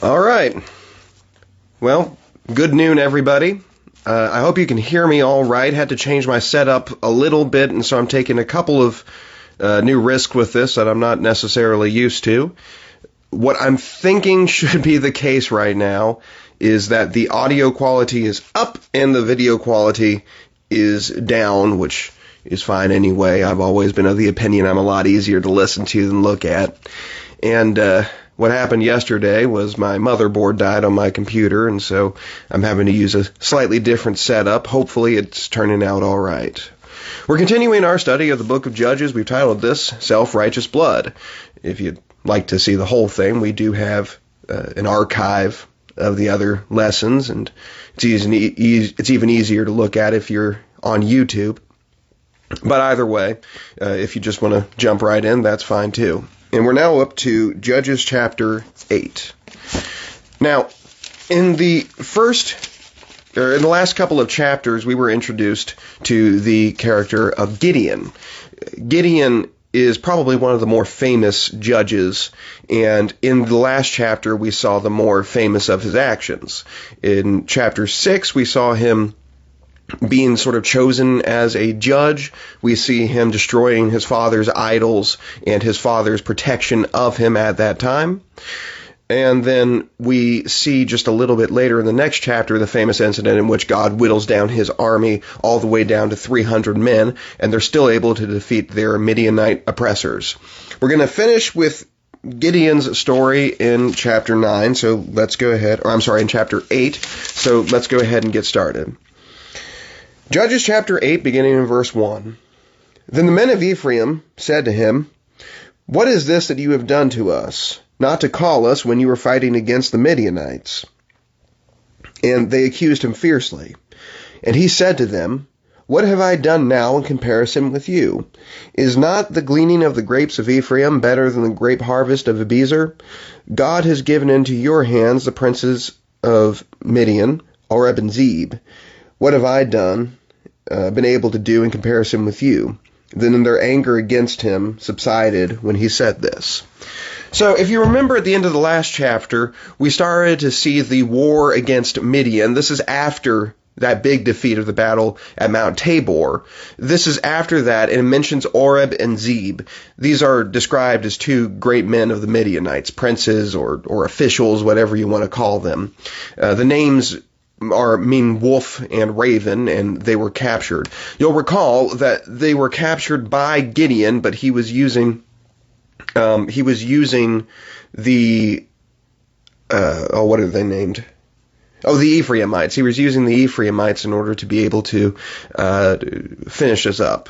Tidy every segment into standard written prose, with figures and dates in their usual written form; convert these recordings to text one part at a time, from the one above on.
All right. Well, good noon, everybody. I hope you can hear me all right. Had to change my setup a little bit, and so I'm taking a couple of new risks with this that I'm not necessarily used to. What I'm thinking should be the case right now is that the audio quality is up and the video quality is down, which is fine anyway. I've always been of the opinion I'm a lot easier to listen to than look at. And what happened yesterday was my motherboard died on my computer, and so I'm having to use a slightly different setup. Hopefully it's turning out all right. We're continuing our study of the book of Judges. We've titled this Self-Righteous Blood. If you'd like to see the whole thing, we do have an archive of the other lessons, and it's even easier to look at if you're on YouTube. But either way, if you just want to jump right in, that's fine too. And we're now up to Judges chapter 8. Now, in the last couple of chapters, we were introduced to the character of Gideon. Gideon is probably one of the more famous judges, and in the last chapter, we saw the more famous of his actions. In chapter 6, we saw him being sort of chosen as a judge. We see him destroying his father's idols and his father's protection of him at that time. And then we see just a little bit later in the next chapter the famous incident in which God whittles down his army all the way down to 300 men, and they're still able to defeat their Midianite oppressors. We're going to finish with Gideon's story in chapter 9, so let's go ahead, in chapter 8, so let's go ahead and get started. Judges chapter 8, beginning in verse 1. Then the men of Ephraim said to him, "What is this that you have done to us, not to call us when you were fighting against the Midianites?" And they accused him fiercely. And he said to them, "What have I done now in comparison with you? Is not the gleaning of the grapes of Ephraim better than the grape harvest of Abiezer? God has given into your hands the princes of Midian, Oreb and Zeb. What have I been able to do in comparison with you?" Then their anger against him subsided when he said this. So if you remember at the end of the last chapter, we started to see the war against Midian. This is after that big defeat of the battle at Mount Tabor. This is after that, and it mentions Oreb and Zeb. These are described as two great men of the Midianites, princes or officials, whatever you want to call them. The names mean wolf and raven, and they were captured. You'll recall that they were captured by Gideon, but he was using the what are they named? Oh, the Ephraimites. He was using the Ephraimites in order to be able to finish us up.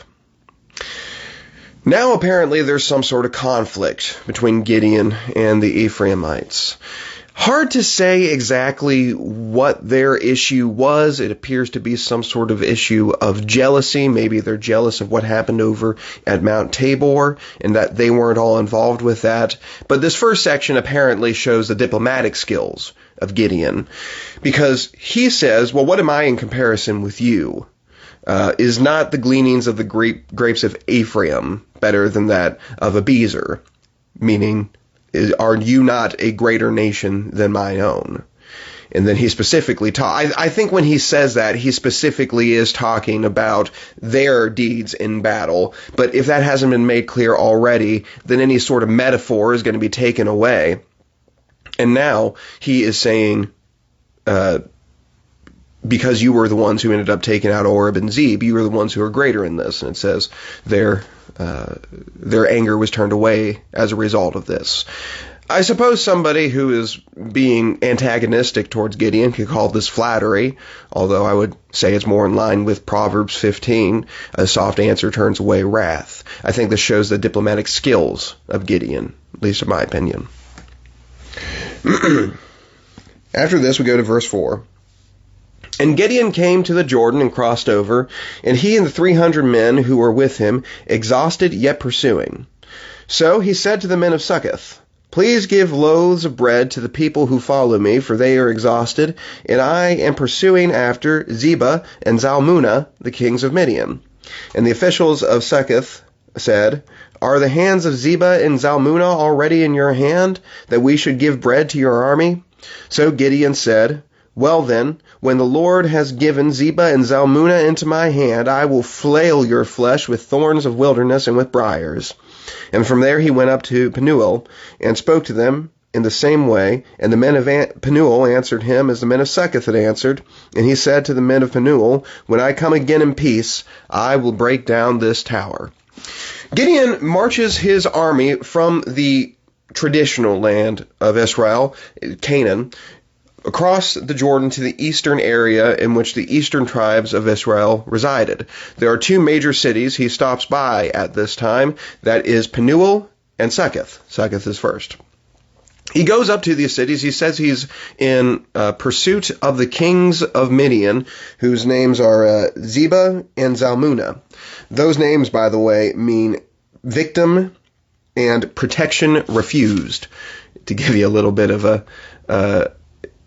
Now apparently there's some sort of conflict between Gideon and the Ephraimites. Hard to say exactly what their issue was. It appears to be some sort of issue of jealousy. Maybe they're jealous of what happened over at Mount Tabor and that they weren't all involved with that. But this first section apparently shows the diplomatic skills of Gideon, because he says, "Well, what am I in comparison with you? Is not the gleanings of the grapes of Ephraim better than that of Abiezer?" Meaning, are you not a greater nation than my own? And then he specifically I think when he says that, he specifically is talking about their deeds in battle. But if that hasn't been made clear already, then any sort of metaphor is going to be taken away. And now he is saying, because you were the ones who ended up taking out Oreb and Zeb, you were the ones who are greater in this. And it says their anger was turned away as a result of this. I suppose somebody who is being antagonistic towards Gideon could call this flattery, although I would say it's more in line with Proverbs 15, "A soft answer turns away wrath." I think this shows the diplomatic skills of Gideon, at least in my opinion. After this, we go to verse 4. And Gideon came to the Jordan and crossed over, and he and the 300 men who were with him, exhausted yet pursuing. So he said to the men of Succoth, "Please give loaves of bread to the people who follow me, for they are exhausted, and I am pursuing after Zebah and Zalmunna, the kings of Midian." And the officials of Succoth said, "Are the hands of Zebah and Zalmunna already in your hand, that we should give bread to your army?" So Gideon said, "Well then, when the Lord has given Zebah and Zalmunna into my hand, I will flail your flesh with thorns of wilderness and with briars." And from there he went up to Penuel, and spoke to them in the same way. And the men of Penuel answered him as the men of Succoth had answered. And he said to the men of Penuel, "When I come again in peace, I will break down this tower." Gideon marches his army from the traditional land of Israel, Canaan, across the Jordan to the eastern area in which the eastern tribes of Israel resided. There are two major cities he stops by at this time. That is Penuel and Succoth. Succoth is first. He goes up to these cities. He says he's in pursuit of the kings of Midian, whose names are Zebah and Zalmunna. Those names, by the way, mean victim and protection refused, to give you a little bit of a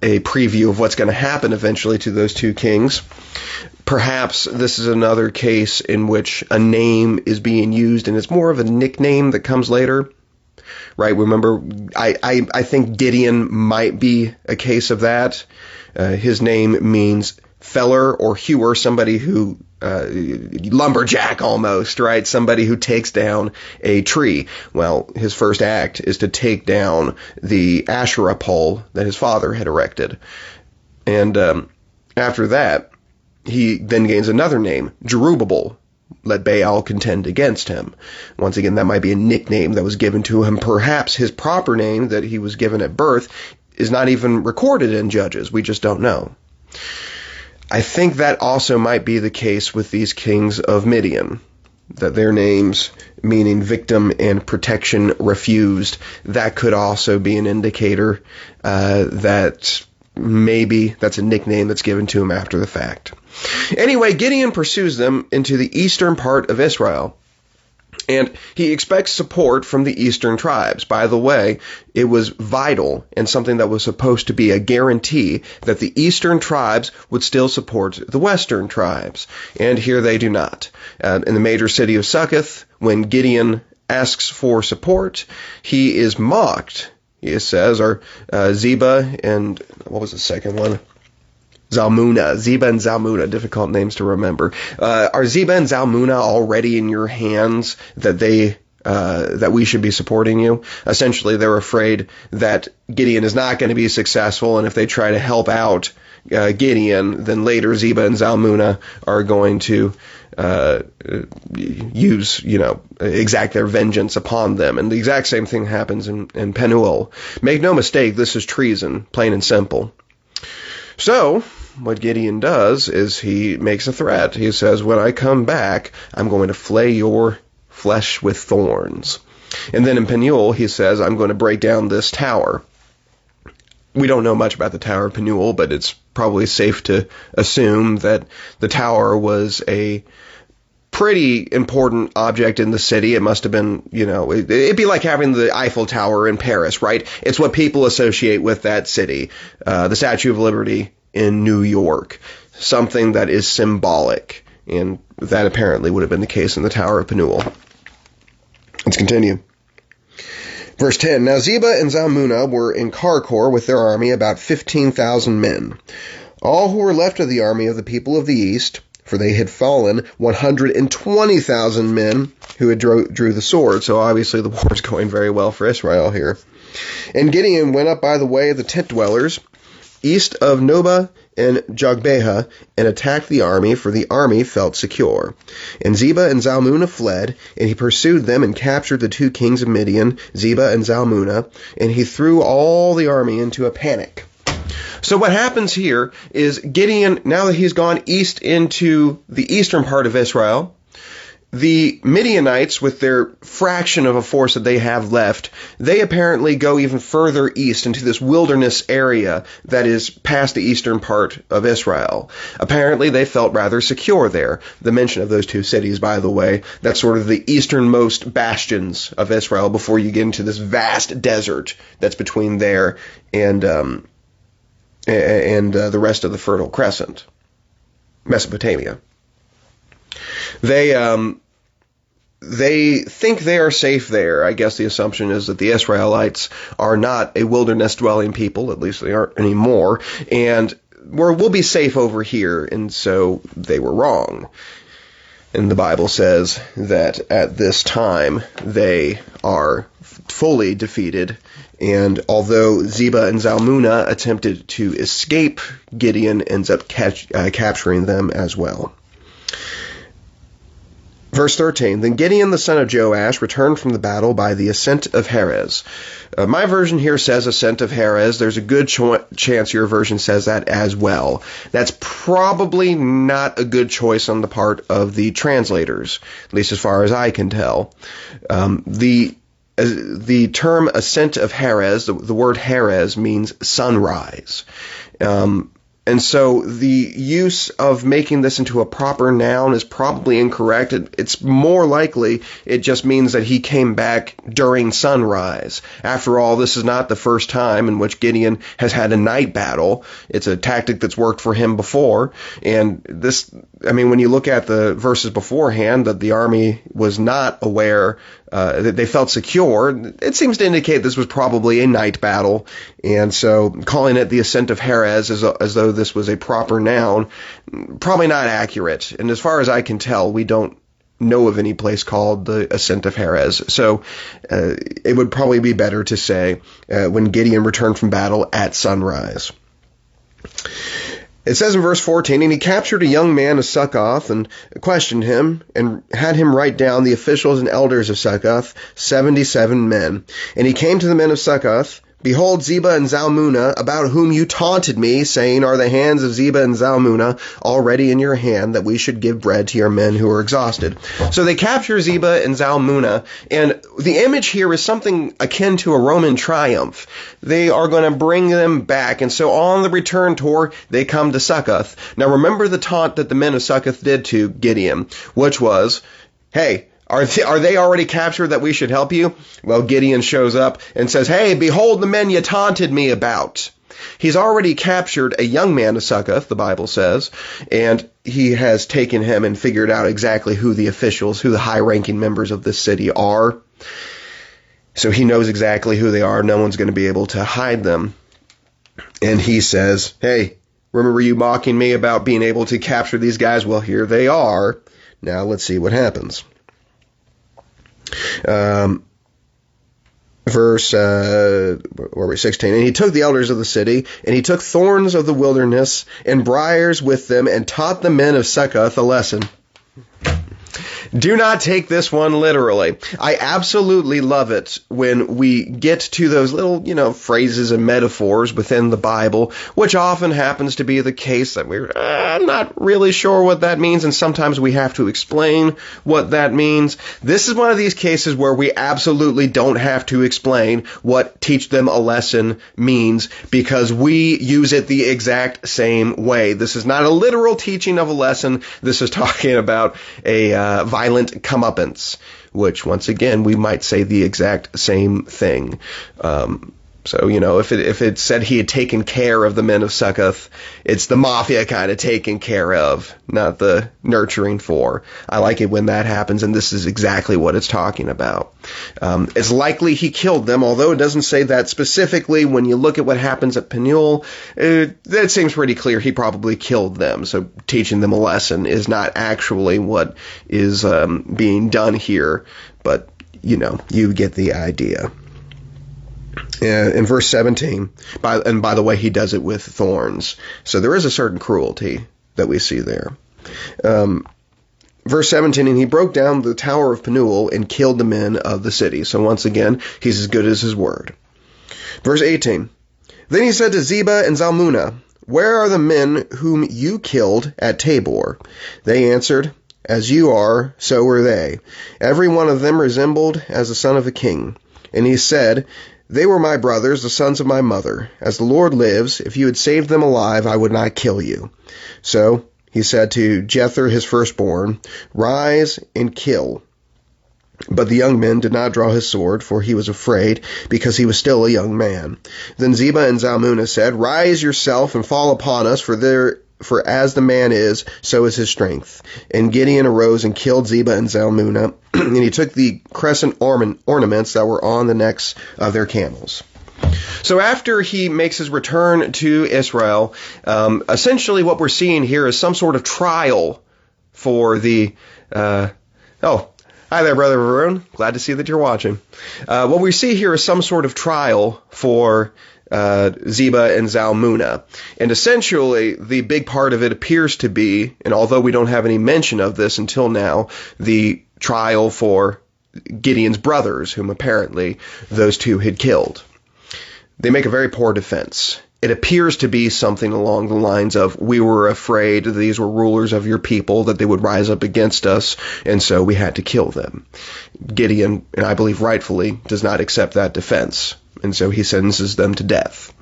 preview of what's going to happen eventually to those two kings. Perhaps this is another case in which a name is being used and it's more of a nickname that comes later. Right? Remember, I think Gideon might be a case of that. His name means feller or hewer, somebody who, lumberjack almost, right? Somebody who takes down a tree. Well, his first act is to take down the Asherah pole that his father had erected. And after that, he then gains another name, Jerubbaal. Let Baal contend against him. Once again, that might be a nickname that was given to him. Perhaps his proper name that he was given at birth is not even recorded in Judges. We just don't know. I think that also might be the case with these kings of Midian, that their names, meaning victim and protection refused, that could also be an indicator that maybe that's a nickname that's given to him after the fact. Anyway, Gideon pursues them into the eastern part of Israel, and he expects support from the eastern tribes. By the way, it was vital and something that was supposed to be a guarantee that the eastern tribes would still support the western tribes, and here they do not. In the major city of Succoth, when Gideon asks for support, he is mocked. He says, are Zebah and, what was the second one? Zalmunna. Zebah and Zalmunna, difficult names to remember. Are Zebah and Zalmunna already in your hands that that we should be supporting you? Essentially, they're afraid that Gideon is not going to be successful, and if they try to help out Gideon, then later Zebah and Zalmunna are going to exact their vengeance upon them. And the exact same thing happens in Penuel. Make no mistake, this is treason, plain and simple. So, what Gideon does is he makes a threat. He says, when I come back, I'm going to flay your flesh with thorns. And then in Penuel, he says, I'm going to break down this tower. We don't know much about the Tower of Penuel, but it's probably safe to assume that the tower was a pretty important object in the city. It must have been, it'd be like having the Eiffel Tower in Paris, right? It's what people associate with that city. The Statue of Liberty in New York. Something that is symbolic. And that apparently would have been the case in the Tower of Penuel. Let's continue. Verse 10, Now Zebah and Zalmunna were in Karkor with their army, about 15,000 men. All who were left of the army of the people of the east, for they had fallen 120,000 men who had drew the sword. So obviously the war is going very well for Israel here. And Gideon went up by the way of the tent dwellers, east of Nobah and Jogbehah, and attacked the army, for the army felt secure. And Zebah and Zalmunna fled, and he pursued them and captured the two kings of Midian, Zebah and Zalmunna, and he threw all the army into a panic. So what happens here is Gideon, now that he's gone east into the eastern part of Israel, the Midianites, with their fraction of a force that they have left, they apparently go even further east into this wilderness area that is past the eastern part of Israel. Apparently they felt rather secure there. The mention of those two cities, by the way, that's sort of the easternmost bastions of Israel before you get into this vast desert that's between there and the rest of the Fertile Crescent, Mesopotamia. they think they are safe there. I guess the assumption is that the Israelites are not a wilderness-dwelling people, at least they aren't anymore, and we'll be safe over here, and so they were wrong. And the Bible says that at this time they are fully defeated, and although Zebah and Zalmunna attempted to escape, Gideon ends up capturing them as well. Verse 13, then Gideon the son of Joash returned from the battle by the ascent of Heres. My version here says ascent of Heres. There's a good chance your version says that as well. That's probably not a good choice on the part of the translators, at least as far as I can tell. The term ascent of Heres, the word Heres means sunrise. And so the use of making this into a proper noun is probably incorrect. It's more likely it just means that he came back during sunrise. After all, this is not the first time in which Gideon has had a night battle. It's a tactic that's worked for him before. And this, I mean, when you look at the verses beforehand, that the army was not aware, that they felt secure, it seems to indicate this was probably a night battle. And so calling it the ascent of Heres as though this was a proper noun, probably not accurate. And as far as I can tell, we don't know of any place called the ascent of Heres. So it would probably be better to say when Gideon returned from battle at sunrise. It says in verse 14, and he captured a young man of Succoth and questioned him and had him write down the officials and elders of Succoth, 77 men. And he came to the men of Succoth, behold, Zebah and Zalmunna, about whom you taunted me, saying, are the hands of Zebah and Zalmunna already in your hand, that we should give bread to your men who are exhausted? So they capture Zebah and Zalmunna, and the image here is something akin to a Roman triumph. They are going to bring them back, and so on the return tour, they come to Succoth. Now remember the taunt that the men of Succoth did to Gideon, which was, hey, are they already captured that we should help you? Well, Gideon shows up and says, hey, behold the men you taunted me about. He's already captured a young man of Succoth, the Bible says, and he has taken him and figured out exactly who the officials, who the high-ranking members of this city are. So he knows exactly who they are. No one's going to be able to hide them. And he says, hey, remember you mocking me about being able to capture these guys? Well, here they are. Now let's see what happens. Verse 16, and he took the elders of the city, and he took thorns of the wilderness and briars with them, and taught the men of Succoth a lesson. Do not take this one literally. I absolutely love it when we get to those little, phrases and metaphors within the Bible, which often happens to be the case that we're not really sure what that means, and sometimes we have to explain what that means. This is one of these cases where we absolutely don't have to explain what teach them a lesson means, because we use it the exact same way. This is not a literal teaching of a lesson. This is talking about a violent comeuppance, which, once again, we might say the exact same thing. So, if it said he had taken care of the men of Succoth, it's the mafia kind of taken care of, not the nurturing for. I like it when that happens, and this is exactly what it's talking about. It's likely he killed them, although it doesn't say that specifically. When you look at what happens at Penuel, that seems pretty clear he probably killed them. So teaching them a lesson is not actually what is being done here, but, you get the idea. In verse 17, by the way, he does it with thorns. So there is a certain cruelty that we see there. Verse 17, and he broke down the tower of Penuel and killed the men of the city. So once again, he's as good as his word. Verse 18, then he said to Zebah and Zalmunna, where are the men whom you killed at Tabor? They answered, as you are, so were they. Every one of them resembled as the son of a king. And he said, they were my brothers, the sons of my mother. As the Lord lives, if you had saved them alive, I would not kill you. So he said to Jether, his firstborn, rise and kill. But the young man did not draw his sword, for he was afraid, because he was still a young man. Then Zebah and Zalmunna said, rise yourself and fall upon us, for for as the man is, so is his strength. And Gideon arose and killed Zebah and Zalmunna, and he took the crescent ornaments that were on the necks of their camels. So after he makes his return to Israel, essentially what we're seeing here is some sort of trial for the... Hi there, Brother Varun. Glad to see that you're watching. What we see here is some sort of trial for Zebah and Zalmunna. And essentially, the big part of it appears to be, and although we don't have any mention of this until now, the trial for Gideon's brothers, whom apparently those two had killed. They make a very poor defense. It appears to be something along the lines of, we were afraid these were rulers of your people, that they would rise up against us, and so we had to kill them. Gideon, and I believe rightfully, does not accept that defense, and so he sentences them to death.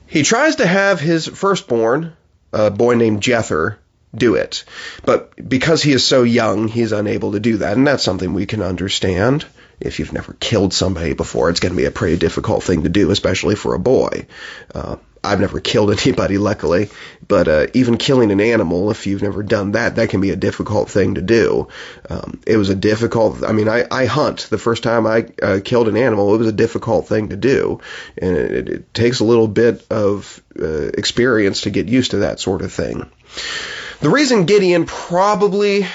He tries to have his firstborn, a boy named Jether, do it, but because he is so young, he's unable to do that, and that's something we can understand. If you've never killed somebody before, it's going to be a pretty difficult thing to do, especially for a boy. I've never killed anybody, luckily, but even killing an animal, if you've never done that, that can be a difficult thing to do. It was a difficult, I hunt. The first time I killed an animal, it was a difficult thing to do, and it takes a little bit of experience to get used to that sort of thing. The reason Gideon probably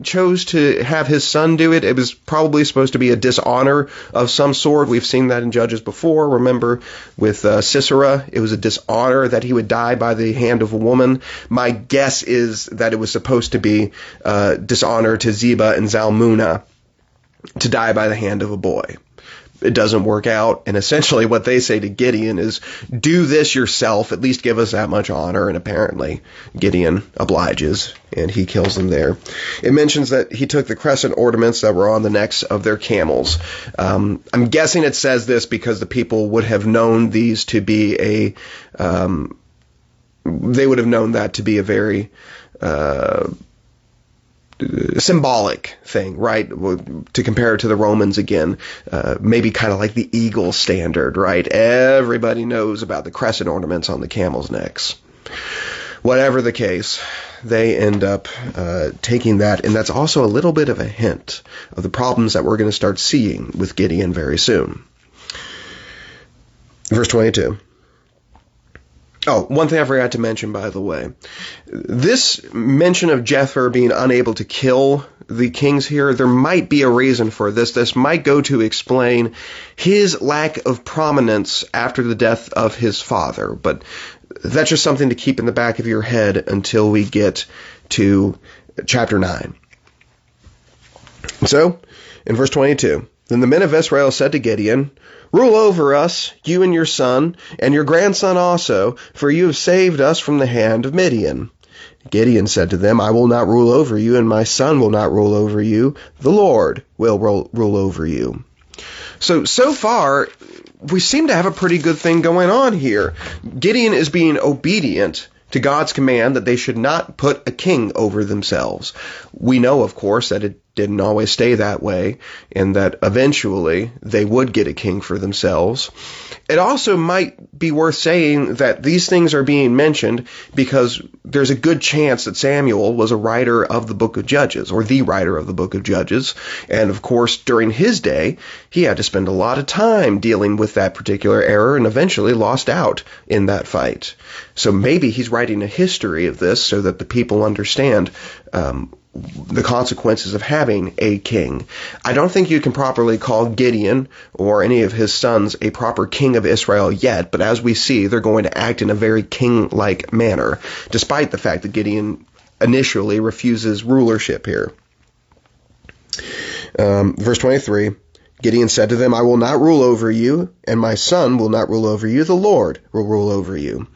chose to have his son do it, it was probably supposed to be a dishonor of some sort. We've seen that in Judges before. Remember with Sisera, it was a dishonor that he would die by the hand of a woman. My guess is that it was supposed to be dishonor to Zebah and Zalmunna to die by the hand of a boy. It doesn't work out, and essentially what they say to Gideon is, do this yourself, at least give us that much honor, and apparently Gideon obliges, and he kills them there. It mentions that he took the crescent ornaments that were on the necks of their camels. I'm guessing it says this because the people would have known these to be they would have known that to be a very symbolic thing, right? To compare it to the Romans again, maybe kind of like the eagle standard, right? Everybody knows about the crescent ornaments on the camels' necks. Whatever the case, they end up taking that, and that's also a little bit of a hint of the problems that we're going to start seeing with Gideon very soon. Verse 22. Oh, one thing I forgot to mention, by the way. This mention of Jether being unable to kill the kings here, there might be a reason for this. This might go to explain his lack of prominence after the death of his father. But that's just something to keep in the back of your head until we get to chapter 9. So, in verse 22, then the men of Israel said to Gideon, rule over us, you and your son, and your grandson also, for you have saved us from the hand of Midian. Gideon said to them, I will not rule over you, and my son will not rule over you. The Lord will rule over you. So far, we seem to have a pretty good thing going on here. Gideon is being obedient to God's command that they should not put a king over themselves. We know, of course, that it didn't always stay that way, and that eventually they would get a king for themselves. It also might be worth saying that these things are being mentioned because there's a good chance that Samuel was a writer of the book of Judges, or the writer of the book of Judges, and of course during his day he had to spend a lot of time dealing with that particular error and eventually lost out in that fight. So maybe he's writing a history of this so that the people understand the consequences of having a king. I don't think you can properly call Gideon or any of his sons a proper king of Israel yet, but as we see, they're going to act in a very king-like manner, despite the fact that Gideon initially refuses rulership here. Verse 23, Gideon said to them, I will not rule over you, and my son will not rule over you. The Lord will rule over you.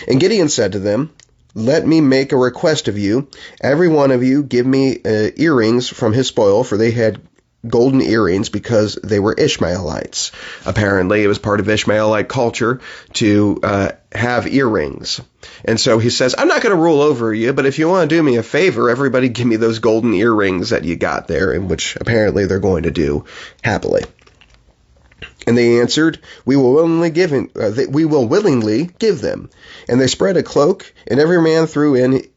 And Gideon said to them, let me make a request of you. Every one of you give me earrings from his spoil, for they had golden earrings because they were Ishmaelites. Apparently, it was part of Ishmaelite culture to have earrings. And so he says, I'm not going to rule over you, but if you want to do me a favor, everybody give me those golden earrings that you got there, in which apparently they're going to do happily. And they answered, we will willingly give them. And they spread a cloak, and every man threw in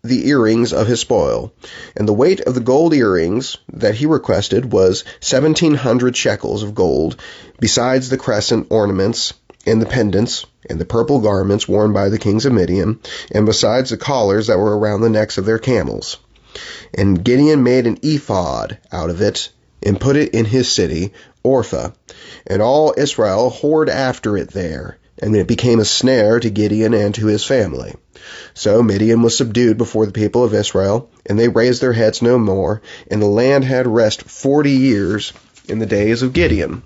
the earrings of his spoil. And the weight of the gold earrings that he requested was 1,700 shekels of gold, besides the crescent ornaments, and the pendants, and the purple garments worn by the kings of Midian, and besides the collars that were around the necks of their camels. And Gideon made an ephod out of it, and put it in his city, Orpha. And all Israel whored after it there, and it became a snare to Gideon and to his family. So Midian was subdued before the people of Israel, and they raised their heads no more, and the land had rest 40 years in the days of Gideon.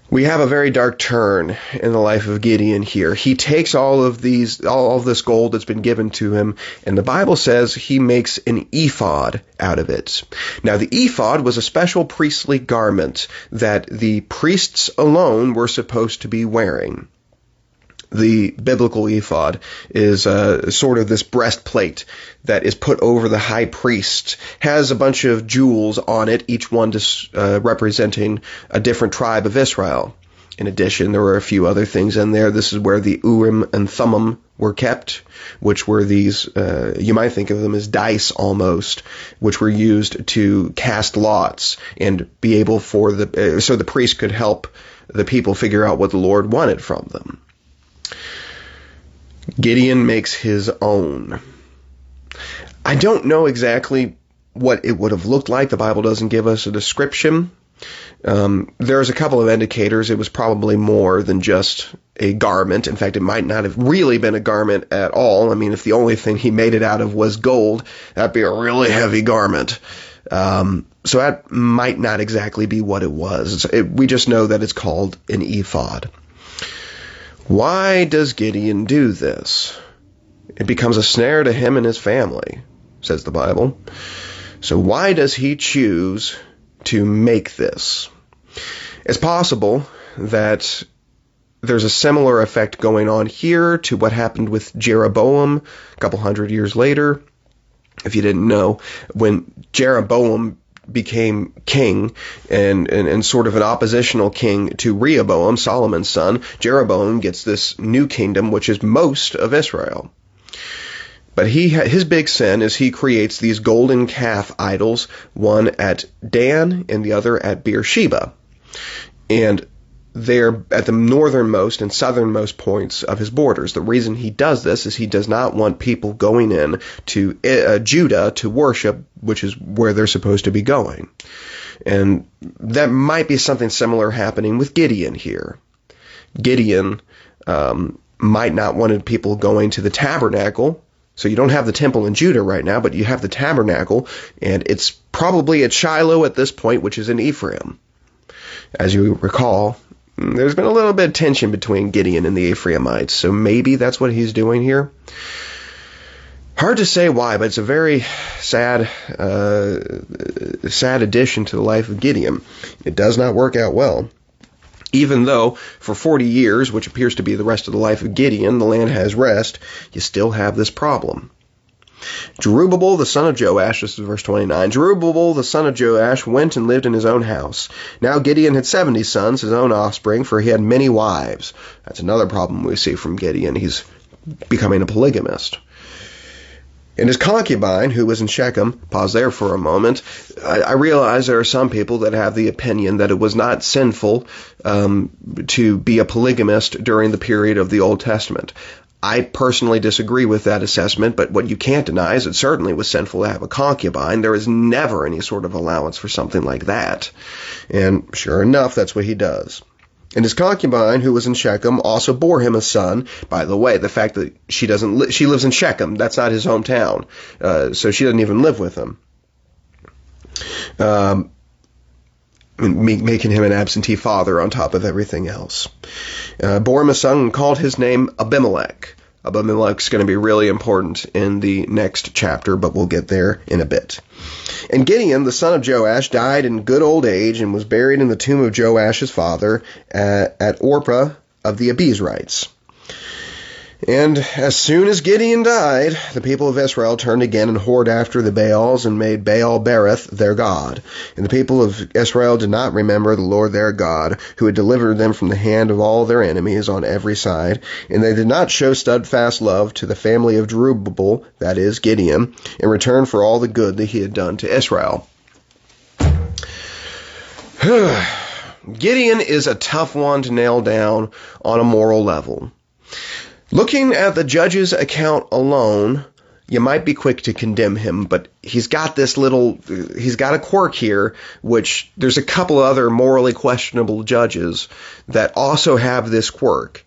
We have a very dark turn in the life of Gideon here. He takes all of this gold that's been given to him, and the Bible says he makes an ephod out of it. Now, the ephod was a special priestly garment that the priests alone were supposed to be wearing. The biblical ephod is sort of this breastplate that is put over the high priest, has a bunch of jewels on it, each one representing a different tribe of Israel. In addition, there were a few other things in there. This is where the Urim and Thummim were kept, which were these, you might think of them as dice almost, which were used to cast lots and be able so the priest could help the people figure out what the Lord wanted from them. Gideon makes his own. I don't know exactly what it would have looked like. The Bible doesn't give us a description. There's a couple of indicators. It was probably more than just a garment. In fact, it might not have really been a garment at all. I mean, if the only thing he made it out of was gold, that'd be a really heavy garment. So that might not exactly be what it was. We just know that it's called an ephod. Why does Gideon do this? It becomes a snare to him and his family, says the Bible. So why does he choose to make this? It's possible that there's a similar effect going on here to what happened with Jeroboam a couple hundred years later. If you didn't know, when Jeroboam became king and sort of an oppositional king to Rehoboam, Solomon's son, Jeroboam gets this new kingdom, which is most of Israel. But his big sin is he creates these golden calf idols, one at Dan and the other at Beersheba. And they're at the northernmost and southernmost points of his borders. The reason he does this is he does not want people going in to Judah to worship, which is where they're supposed to be going. And that might be something similar happening with Gideon here. Gideon might not want people going to the tabernacle. So you don't have the temple in Judah right now, but you have the tabernacle, and it's probably at Shiloh at this point, which is in Ephraim. As you recall, there's been a little bit of tension between Gideon and the Ephraimites, so maybe that's what he's doing here. Hard to say why, but it's a very sad addition to the life of Gideon. It does not work out well. Even though for 40 years, which appears to be the rest of the life of Gideon, the land has rest, you still have this problem. Jerubbaal, the son of Joash, this is verse 29, Jerubbaal, the son of Joash, went and lived in his own house. Now Gideon had 70 sons, his own offspring, for he had many wives. That's another problem we see from Gideon. He's becoming a polygamist. And his concubine, who was in Shechem, pause there for a moment. I realize there are some people that have the opinion that it was not sinful to be a polygamist during the period of the Old Testament. I personally disagree with that assessment, but what you can't deny is it certainly was sinful to have a concubine. There is never any sort of allowance for something like that. And sure enough, that's what he does. And his concubine, who was in Shechem, also bore him a son. By the way, the fact that she lives in Shechem, that's not his hometown, so she doesn't even live with him, making him an absentee father on top of everything else. Bore him a son and called his name Abimelech. Abimelech's going to be really important in the next chapter, but we'll get there in a bit. And Gideon, the son of Joash, died in good old age and was buried in the tomb of Joash his father at Orpah of the Abiezrites. And as soon as Gideon died, the people of Israel turned again and whored after the Baals and made Baal-berith their god. And the people of Israel did not remember the Lord their God, who had delivered them from the hand of all their enemies on every side. And they did not show steadfast love to the family of Jerubbaal, that is, Gideon, in return for all the good that he had done to Israel. Gideon is a tough one to nail down on a moral level. Looking at the judge's account alone, you might be quick to condemn him, but he's got a quirk here, which there's a couple other morally questionable judges that also have this quirk.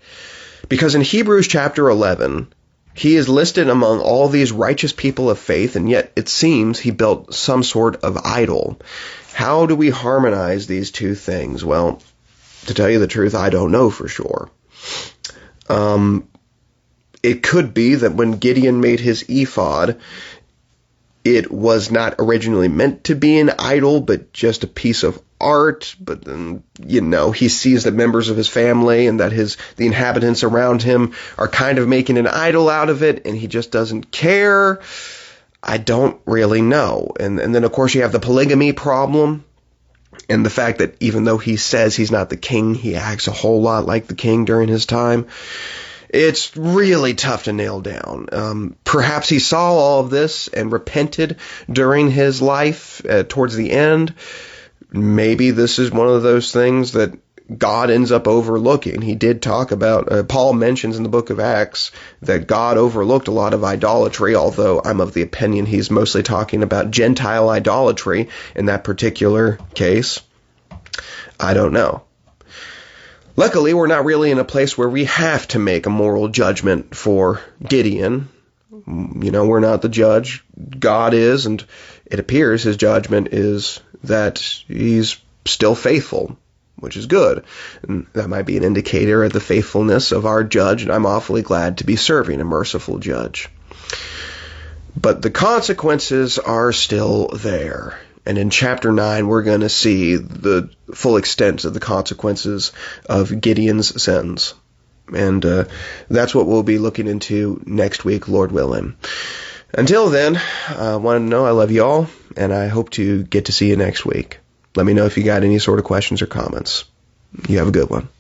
Because in Hebrews chapter 11, he is listed among all these righteous people of faith, and yet it seems he built some sort of idol. How do we harmonize these two things? Well, to tell you the truth, I don't know for sure. It could be that when Gideon made his ephod, it was not originally meant to be an idol, but just a piece of art. But then, he sees that members of his family and that the inhabitants around him are kind of making an idol out of it, and he just doesn't care. I don't really know. And then, of course, you have the polygamy problem. And the fact that even though he says he's not the king, he acts a whole lot like the king during his time. It's really tough to nail down. Perhaps he saw all of this and repented during his life towards the end. Maybe this is one of those things that God ends up overlooking. He did talk about, Paul mentions in the book of Acts that God overlooked a lot of idolatry, although I'm of the opinion he's mostly talking about Gentile idolatry in that particular case. I don't know. Luckily, we're not really in a place where we have to make a moral judgment for Gideon. We're not the judge. God is, and it appears his judgment is that he's still faithful, which is good. And that might be an indicator of the faithfulness of our judge, and I'm awfully glad to be serving a merciful judge. But the consequences are still there. And in chapter 9, we're going to see the full extent of the consequences of Gideon's sins. And that's what we'll be looking into next week, Lord willing. Until then, I want to know I love you all, and I hope to get to see you next week. Let me know if you got any sort of questions or comments. You have a good one.